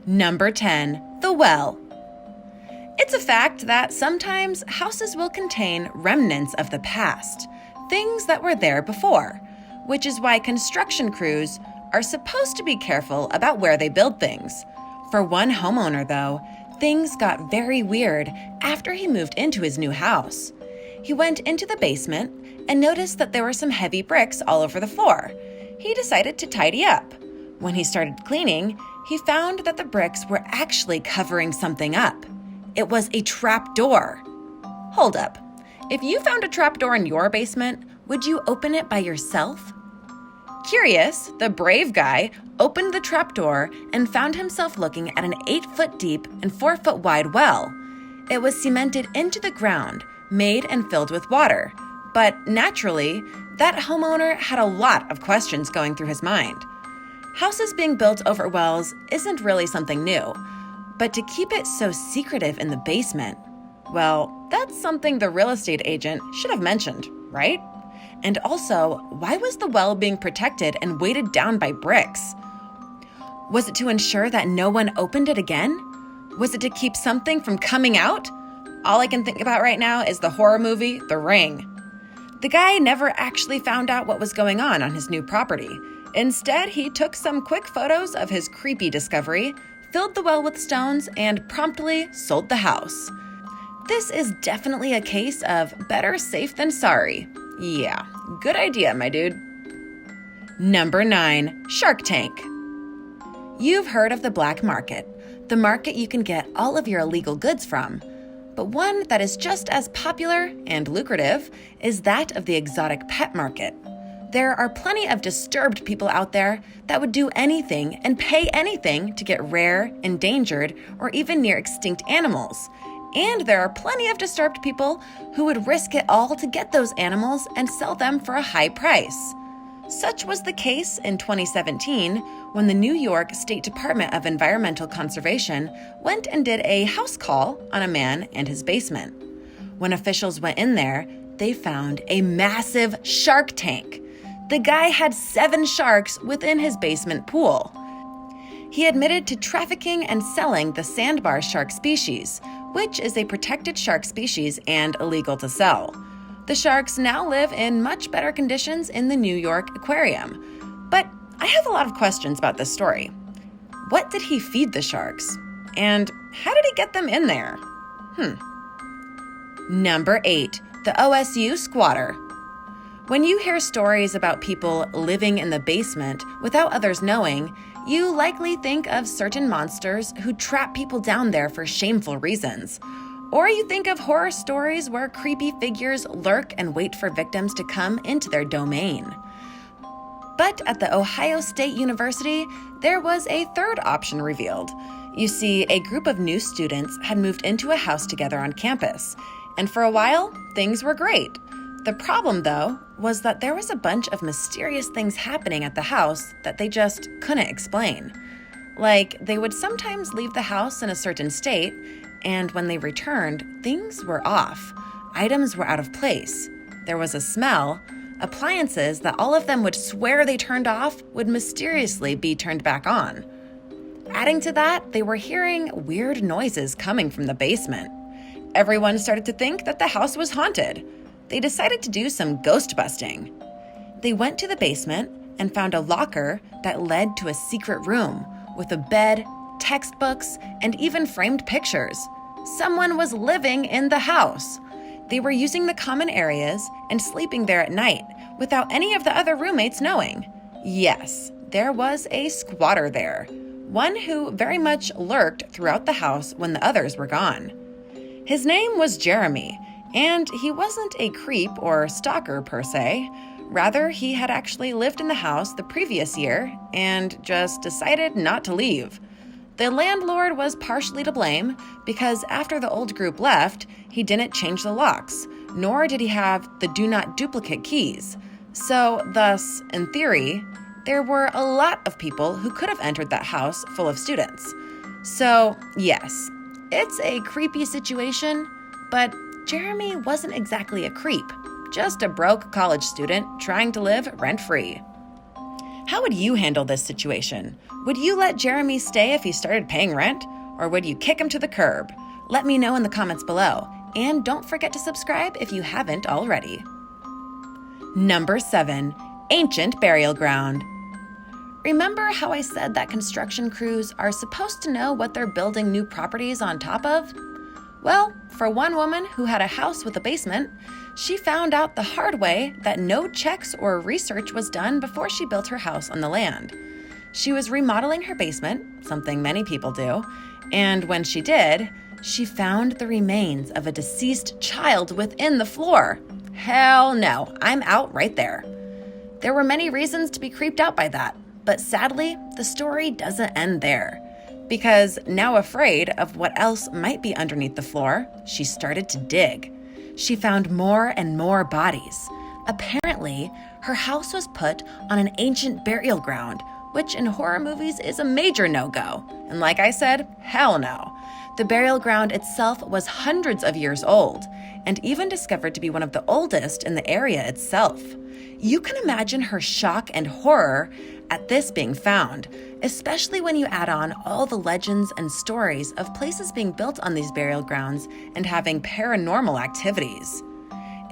Number 10. The well. It's a fact that sometimes houses will contain remnants of the past, things that were there before, which is why construction crews are supposed to be careful about where they build things. For one homeowner, though, things got very weird after he moved into his new house. He went into the basement and noticed that there were some heavy bricks all over the floor. He decided to tidy up. When he started cleaning, he found that the bricks were actually covering something up. It was a trap door. Hold up. If you found a trap door in your basement, would you open it by yourself? Curious, the brave guy opened the trap door and found himself looking at an 8-foot deep and 4-foot wide well. It was cemented into the ground, made and filled with water. But naturally, that homeowner had a lot of questions going through his mind. Houses being built over wells isn't really something new, but to keep it so secretive in the basement, well, that's something the real estate agent should have mentioned, right? And also, why was the well being protected and weighted down by bricks? Was it to ensure that no one opened it again? Was it to keep something from coming out? All I can think about right now is the horror movie, The Ring. The guy never actually found out what was going on his new property. Instead, he took some quick photos of his creepy discovery, filled the well with stones, and promptly sold the house. This is definitely a case of better safe than sorry. Yeah, good idea, my dude. Number 9. Shark Tank. You've heard of the black market, the market you can get all of your illegal goods from. But one that is just as popular and lucrative is that of the exotic pet market. There are plenty of disturbed people out there that would do anything and pay anything to get rare, endangered, or even near extinct animals. And there are plenty of disturbed people who would risk it all to get those animals and sell them for a high price. Such was the case in 2017 when the New York State Department of Environmental Conservation went and did a house call on a man and his basement. When officials went in there, they found a massive shark tank. The guy had 7 sharks within his basement pool. He admitted to trafficking and selling the sandbar shark species, which is a protected shark species and illegal to sell. The sharks now live in much better conditions in the New York aquarium. But I have a lot of questions about this story. What did he feed the sharks? And how did he get them in there? Number 8. The OSU Squatter. When you hear stories about people living in the basement without others knowing, you likely think of certain monsters who trap people down there for shameful reasons. Or you think of horror stories where creepy figures lurk and wait for victims to come into their domain. But at the Ohio State University, there was a third option revealed. You see, a group of new students had moved into a house together on campus, and for a while, things were great. The problem, though, was that there was a bunch of mysterious things happening at the house that they just couldn't explain. Like, they would sometimes leave the house in a certain state, and when they returned, things were off. Items were out of place. There was a smell. Appliances that all of them would swear they turned off would mysteriously be turned back on. Adding to that, they were hearing weird noises coming from the basement. Everyone started to think that the house was haunted. They decided to do some ghost busting. They went to the basement and found a locker that led to a secret room with a bed, textbooks, and even framed pictures. Someone was living in the house. They were using the common areas and sleeping there at night without any of the other roommates knowing. Yes, there was a squatter there, one who very much lurked throughout the house when the others were gone. His name was Jeremy, and he wasn't a creep or stalker per se. Rather, he had actually lived in the house the previous year and just decided not to leave. The landlord was partially to blame because after the old group left, he didn't change the locks, nor did he have the do not duplicate keys. So, thus, in theory, there were a lot of people who could have entered that house full of students. So, yes, it's a creepy situation, but Jeremy wasn't exactly a creep, just a broke college student trying to live rent-free. How would you handle this situation? Would you let Jeremy stay if he started paying rent? Or would you kick him to the curb? Let me know in the comments below. And don't forget to subscribe if you haven't already. Number 7, ancient burial ground. Remember how I said that construction crews are supposed to know what they're building new properties on top of? Well, for one woman who had a house with a basement, she found out the hard way that no checks or research was done before she built her house on the land. She was remodeling her basement, something many people do, and when she did, she found the remains of a deceased child within the floor. Hell no, I'm out right there. There were many reasons to be creeped out by that, but sadly, the story doesn't end there. Because now afraid of what else might be underneath the floor, she started to dig. She found more and more bodies. Apparently, her house was put on an ancient burial ground, which in horror movies is a major no-go. And like I said, hell no. The burial ground itself was hundreds of years old, and even discovered to be one of the oldest in the area itself. You can imagine her shock and horror at this being found, especially when you add on all the legends and stories of places being built on these burial grounds and having paranormal activities.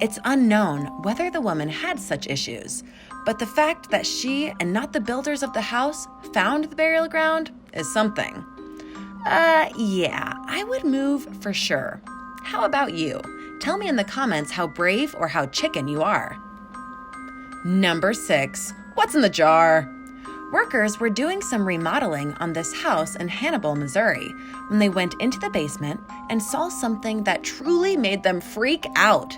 It's unknown whether the woman had such issues, but the fact that she and not the builders of the house found the burial ground is something. Yeah, I would move for sure. How about you? Tell me in the comments how brave or how chicken you are. Number 6, what's in the jar? Workers were doing some remodeling on this house in Hannibal, Missouri, when they went into the basement and saw something that truly made them freak out.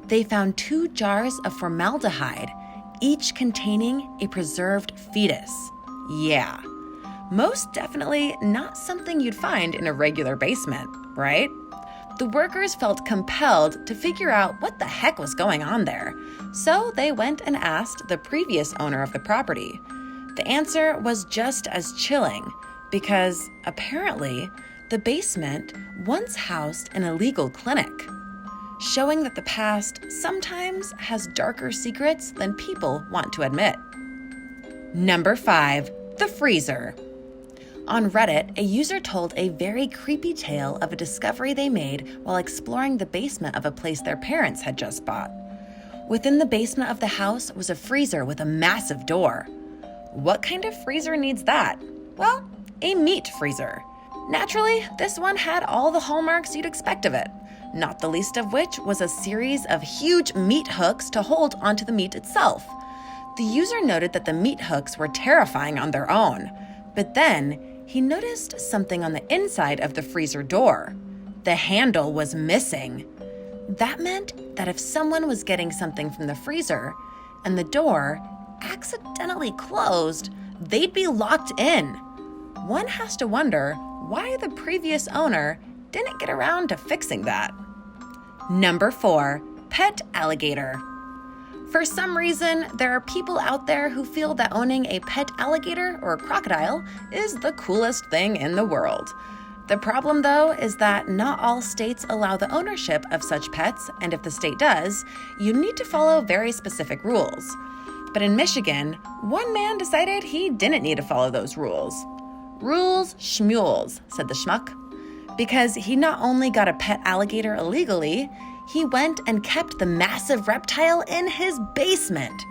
They found 2 jars of formaldehyde, each containing a preserved fetus. Yeah, most definitely not something you'd find in a regular basement, right? The workers felt compelled to figure out what the heck was going on there, so they went and asked the previous owner of the property. The answer was just as chilling, because apparently the basement once housed an illegal clinic, showing that the past sometimes has darker secrets than people want to admit. Number 5, the freezer. On Reddit, a user told a very creepy tale of a discovery they made while exploring the basement of a place their parents had just bought. Within the basement of the house was a freezer with a massive door. What kind of freezer needs that? Well, a meat freezer. Naturally, this one had all the hallmarks you'd expect of it, not the least of which was a series of huge meat hooks to hold onto the meat itself. The user noted that the meat hooks were terrifying on their own, but then he noticed something on the inside of the freezer door. The handle was missing. That meant that if someone was getting something from the freezer and the door accidentally closed, they'd be locked in. One has to wonder why the previous owner didn't get around to fixing that. Number 4, pet alligator. For some reason, there are people out there who feel that owning a pet alligator or crocodile is the coolest thing in the world. The problem, though, is that not all states allow the ownership of such pets, and if the state does, you need to follow very specific rules. But in Michigan, one man decided he didn't need to follow those rules. Rules schmules, said the schmuck. Because he not only got a pet alligator illegally, he went and kept the massive reptile in his basement.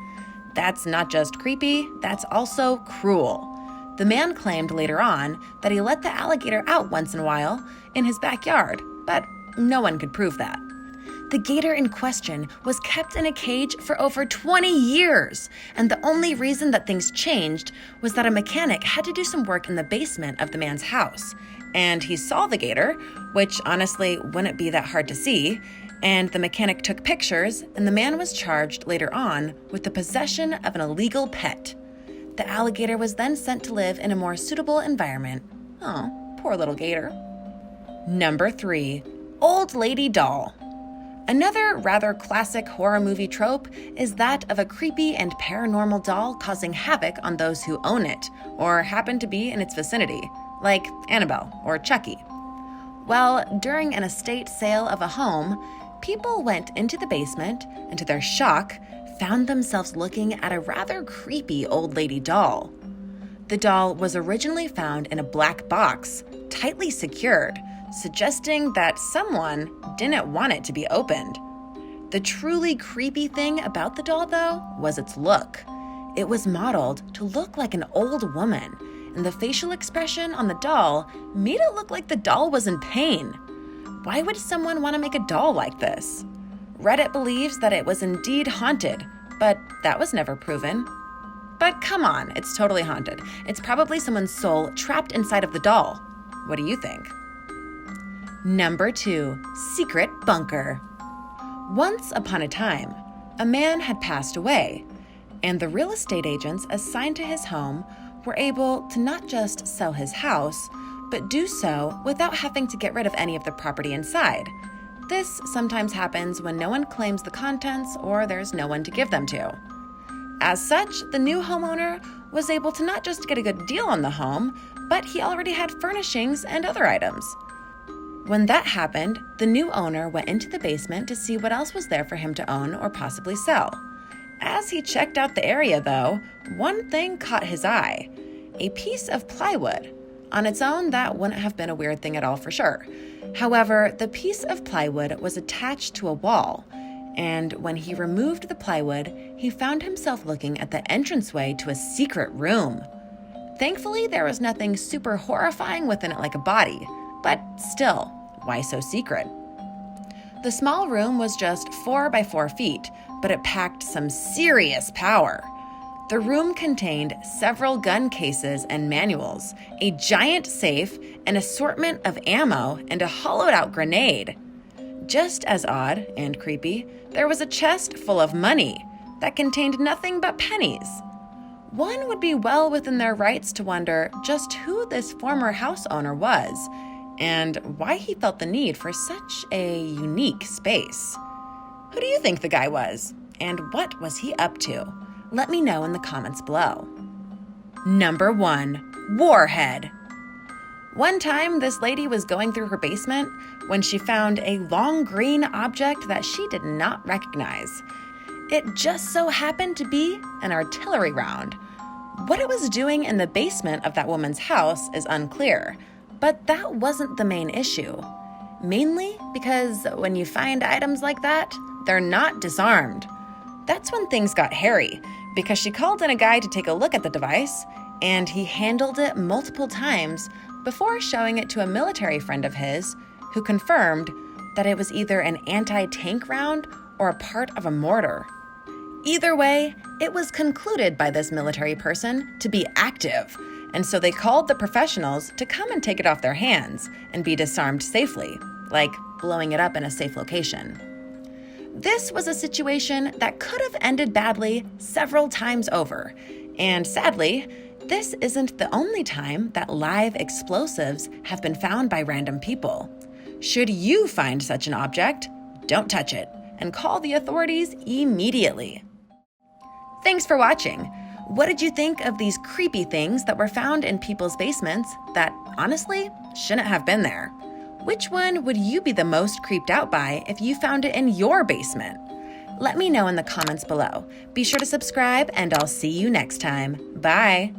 That's not just creepy, that's also cruel. The man claimed later on that he let the alligator out once in a while in his backyard, but no one could prove that. The gator in question was kept in a cage for over 20 years, and the only reason that things changed was that a mechanic had to do some work in the basement of the man's house, and he saw the gator, which honestly wouldn't be that hard to see, and the mechanic took pictures, and the man was charged later on with the possession of an illegal pet. The alligator was then sent to live in a more suitable environment. Oh, poor little gator. Number 3, old lady doll. Another rather classic horror movie trope is that of a creepy and paranormal doll causing havoc on those who own it or happen to be in its vicinity, like Annabelle or Chucky. Well, during an estate sale of a home, people went into the basement and to their shock, found themselves looking at a rather creepy old lady doll. The doll was originally found in a black box, tightly secured, suggesting that someone didn't want it to be opened. The truly creepy thing about the doll, though, was its look. It was modeled to look like an old woman, and the facial expression on the doll made it look like the doll was in pain. Why would someone want to make a doll like this? Reddit believes that it was indeed haunted, but that was never proven. But come on, it's totally haunted. It's probably someone's soul trapped inside of the doll. What do you think? Number 2, secret bunker. Once upon a time, a man had passed away, and the real estate agents assigned to his home were able to not just sell his house, but do so without having to get rid of any of the property inside. This sometimes happens when no one claims the contents or there's no one to give them to. As such, the new homeowner was able to not just get a good deal on the home, but he already had furnishings and other items. When that happened, the new owner went into the basement to see what else was there for him to own or possibly sell. As he checked out the area, though, one thing caught his eye: a piece of plywood. On its own, that wouldn't have been a weird thing at all for sure. However, the piece of plywood was attached to a wall, and when he removed the plywood, he found himself looking at the entranceway to a secret room. Thankfully, there was nothing super horrifying within it like a body, but still, why so secret? The small room was just 4 by 4 feet, but it packed some serious power. The room contained several gun cases and manuals, a giant safe, an assortment of ammo, and a hollowed-out grenade. Just as odd and creepy, there was a chest full of money that contained nothing but pennies. One would be well within their rights to wonder just who this former house owner was and why he felt the need for such a unique space. Who do you think the guy was? And what was he up to? Let me know in the comments below. Number 1, Warhead. One time, this lady was going through her basement when she found a long green object that she did not recognize. It just so happened to be an artillery round. What it was doing in the basement of that woman's house is unclear, but that wasn't the main issue. Mainly because when you find items like that, they're not disarmed. That's when things got hairy, because she called in a guy to take a look at the device, and he handled it multiple times before showing it to a military friend of his who confirmed that it was either an anti-tank round or a part of a mortar. Either way, it was concluded by this military person to be active, and so they called the professionals to come and take it off their hands and be disarmed safely, like blowing it up in a safe location. This was a situation that could have ended badly several times over, and sadly, this isn't the only time that live explosives have been found by random people. Should you find such an object, don't touch it and call the authorities immediately. Thanks for watching. What did you think of these creepy things that were found in people's basements that honestly shouldn't have been there? Which one would you be the most creeped out by if you found it in your basement? Let me know in the comments below. Be sure to subscribe and I'll see you next time. Bye.